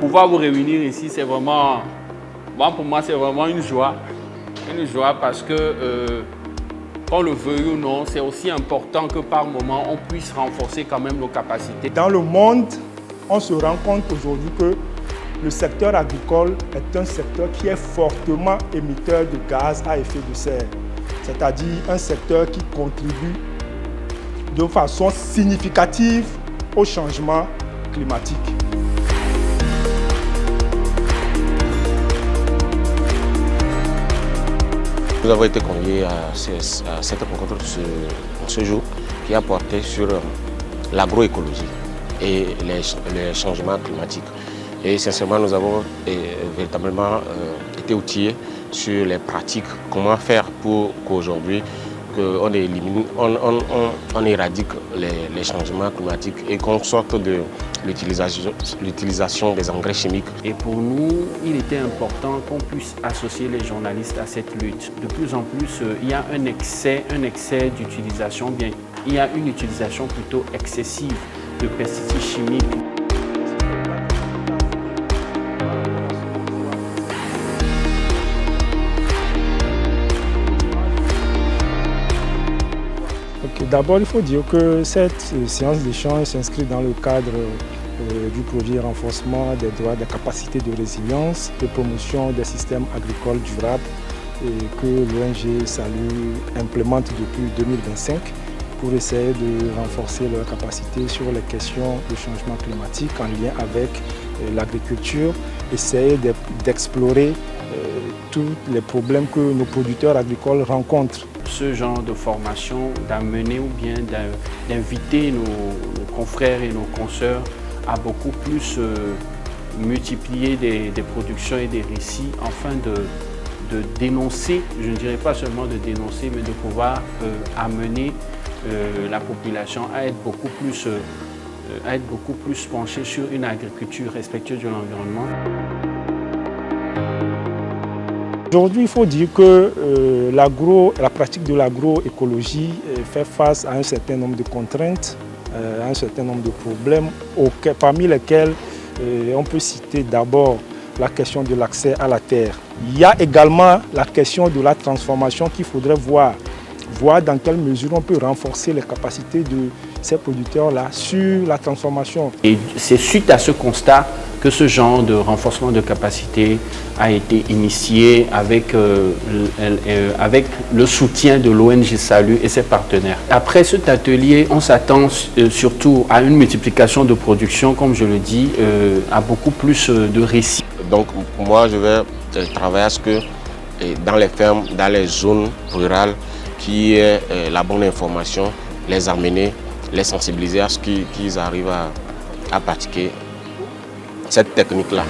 pouvoir vous réunir ici, c'est vraiment, bon, pour moi, c'est vraiment une joie. Une joie parce que, qu'on le veuille ou non, c'est aussi important que par moment, on puisse renforcer quand même nos capacités. Dans le monde, on se rend compte aujourd'hui que le secteur agricole est un secteur qui est fortement émetteur de gaz à effet de serre, c'est-à-dire un secteur qui contribue de façon significative au changement climatique. Nous avons été conviés à cette rencontre ce jour qui a porté sur l'agroécologie et les changements climatiques. Et sincèrement, nous avons véritablement été outillés sur les pratiques, comment faire pour qu'aujourd'hui on élimine, on éradique les changements climatiques et qu'on sorte de l'utilisation des engrais chimiques. Et pour nous, il était important qu'on puisse associer les journalistes à cette lutte. De plus en plus, il y a un excès d'utilisation, bien, il y a une utilisation plutôt excessive de pesticides chimiques. D'abord, il faut dire que cette séance d'échange s'inscrit dans le cadre du projet renforcement des droits, des capacités de résilience et promotion des systèmes agricoles durables que l'ONG Salut implémente depuis 2025 pour essayer de renforcer leurs capacités sur les questions de changement climatique en lien avec l'agriculture, essayer d'explorer tous les problèmes que nos producteurs agricoles rencontrent. Ce genre de formation, d'amener ou bien d'inviter nos confrères et nos consoeurs à beaucoup plus multiplier des productions et des récits afin de dénoncer, je ne dirais pas seulement de dénoncer, mais de pouvoir amener la population à être beaucoup plus penchée sur une agriculture respectueuse de l'environnement. Aujourd'hui, il faut dire que la pratique de l'agroécologie fait face à un certain nombre de contraintes, à un certain nombre de problèmes, parmi lesquels on peut citer d'abord la question de l'accès à la terre. Il y a également la question de la transformation qu'il faudrait voir dans quelle mesure on peut renforcer les capacités de ces producteurs-là sur la transformation. Et c'est suite à ce constat que ce genre de renforcement de capacité a été initié avec le soutien de l'ONG Salut et ses partenaires. Après cet atelier, on s'attend surtout à une multiplication de production, comme je le dis, à beaucoup plus de récits. Donc moi, je vais travailler à ce que dans les fermes, dans les zones rurales, qu'il y ait la bonne information, les amener, les sensibiliser à ce qu'ils arrivent à pratiquer cette technique-là.